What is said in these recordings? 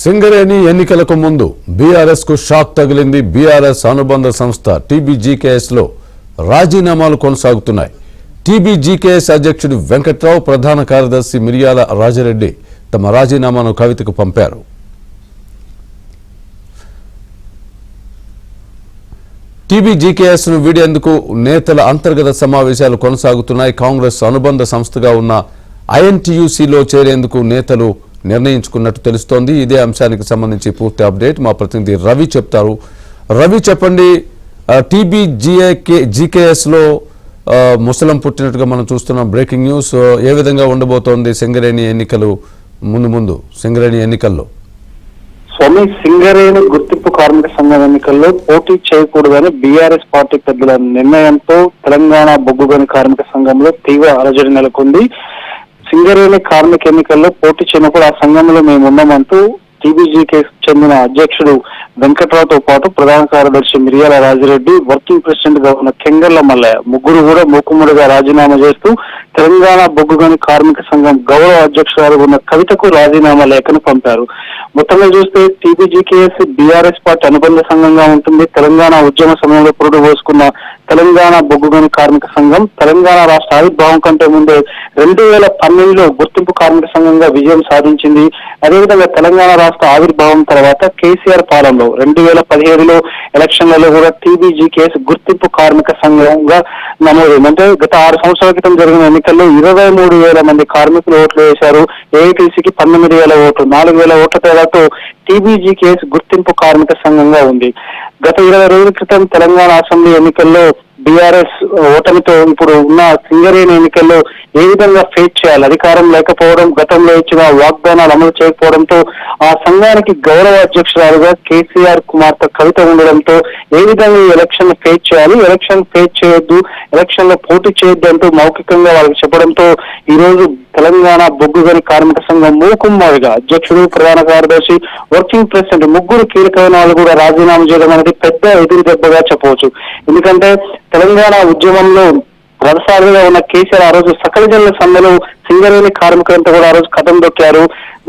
సింగరేణి ఎన్నికలకు ముందు బీఆర్ఎస్ కు షాక్ తగిలింది. బీఆర్ఎస్ అనుబంధ సంస్థ టీబీజీకేఎస్ లో రాజీనామాలు కొనసాగుతున్నాయి. టీబీజీకేఎస్ అధ్యక్షుడు వెంకట్రావు, ప్రధాన కార్యదర్శి మిర్యాల రాజారెడ్డి తమ రాజీనామాను కవితకు పంపారు. టీబీజీకేఎస్ ను వీడేందుకు నేతల అంతర్గత సమావేశాలు కొనసాగుతున్నాయి. కాంగ్రెస్ అనుబంధ సంస్థగా ఉన్న ఐఎన్టీయూసీలో చేరేందుకు నేతలు నిర్ణయించుకున్నట్టు తెలుస్తోంది. ఇదే అంశానికి సంబంధించి పూర్తి అప్డేట్ మా ప్రతినిధి రవి చెప్తారు. రవి, చెప్పండి, టీబీజీకేఎస్ లో ముసలం పుట్టినట్టుగా మనం చూస్తున్నాం. Breaking news. ఏ విధంగా ఉండబోతోంది సింగరేణి ఎన్నికలు ముందు సింగరేణి ఎన్నికల్లో? స్వామి, సింగరేణి గుర్తింపు కార్మిక సంఘం ఎన్నికల్లో పోటీ చేయకూడదని బీఆర్ఎస్ పార్టీ పెద్దల నిర్ణయంతో తెలంగాణ బొగ్గుగని కార్మిక సంఘంలో తీవ్ర అలజడి నెలకొంది. సింగరేణి కార్మిక ఎన్నికల్లో పోటీ చేయనప్పుడు ఆ సంఘంలో మేము ఉన్నామంటూ టీబీజీకి చెందిన అధ్యక్షుడు వెంకట్రావుతో పాటు ప్రధాన కార్యదర్శి మిర్యాల రాజారెడ్డి, వర్కింగ్ ప్రెసిడెంట్ గా ఉన్న కెంగర్ల మల్లయ్య ముగ్గురు కూడా మూకుమ్మడిగా రాజీనామా చేస్తూ తెలంగాణ బొగ్గుగని కార్మిక సంఘం గౌరవ అధ్యక్షురాలు ఉన్న కవితకు రాజీనామా లేఖను పంపారు. మొత్తంగా చూస్తే టీబీజీకేఎస్ బీఆర్ఎస్ పార్టీ అనుబంధ సంఘంగా ఉంటుంది. తెలంగాణ ఉద్యమ సమయంలో పురుడు పోసుకున్న తెలంగాణ బొగ్గుగని కార్మిక సంఘం తెలంగాణ రాష్ట్ర ఆవిర్భావం కంటే ముందే 2012లో గుర్తింపు కార్మిక సంఘంగా విజయం సాధించింది. అదేవిధంగా తెలంగాణ రాష్ట్ర ఆవిర్భావం తర్వాత కేసీఆర్ పాలనలో 2017లో ఎలక్షన్లలో కూడా టీబీజీకేఎస్ గుర్తింపు కార్మిక సంఘంగా నమోదైంది. అంటే గత 6 సంవత్సరాల క్రితం జరిగిన ఎన్నికల్లో 23,000 మంది కార్మికులు ఓట్లు వేశారు. ఏఐటీసీకి 19,000 ఓట్లు, 4,000 ఓట్ల తేడాతో టీబీజీకేఎస్ గుర్తింపు కార్మిక సంఘంగా ఉంది. గత 20 రోజుల క్రితం తెలంగాణ అసెంబ్లీ ఎన్నికల్లో బీఆర్ఎస్ ఓటమితో ఇప్పుడు ఉన్న సింగరేణి ఎన్నికల్లో ఏ విధంగా ఫేస్ చేయాలి, అధికారం లేకపోవడం, గతంలో ఇచ్చిన వాగ్దానాలు అమలు చేయకపోవడంతో ఆ సంఘానికి గౌరవ అధ్యక్షురాలుగా కేసీఆర్ కుమార్తె కవిత ఉండడంతో ఏ విధంగా ఈ ఎలక్షన్ ఫేస్ చేయాలి, ఎలక్షన్ ఫేస్ చేయొద్దు, ఎలక్షన్ లో పోటీ చేయొద్దు అంటూ మౌఖికంగా వాళ్ళకి చెప్పడంతో ఈ రోజు తెలంగాణ బొగ్గుగని కార్మిక సంఘం మూకుమ్మడిగా అధ్యక్షుడు, ప్రధాన కార్యదర్శి, వర్కింగ్ ప్రెసిడెంట్ ముగ్గురు కీలకమైన వాళ్ళు కూడా రాజీనామా చేయడం అనేది పెద్ద ఎదురు దెబ్బగా చెప్పవచ్చు. ఎందుకంటే తెలంగాణ ఉద్యమంలో రథసారిగా ఉన్న కేసీఆర్ ఆ రోజు సకల జనుల సమ్మెలో సింగరేణి కార్మికులంతా కూడా ఆ రోజు కథం దొక్కారు.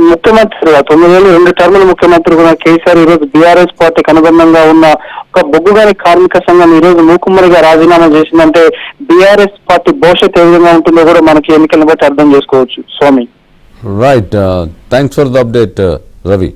ముఖ్యమంత్రిగా 9 ఏళ్ళు 2 టర్ముల ముఖ్యమంత్రిగా ఉన్న కేసీఆర్ ఈ రోజు బీఆర్ఎస్ పార్టీకి అనుబంధంగా ఉన్న ఒక బొగ్గుగని కార్మిక సంఘం ఈ రోజు మూకుమ్మడిగా రాజీనామా చేసిందంటే బీఆర్ఎస్ పార్టీ భవిష్యత్తు ఏ విధంగా ఉంటుందో కూడా మనకి ఎన్నికలను బట్టి అర్థం చేసుకోవచ్చు. Swamy, right, thanks for the update Ravi.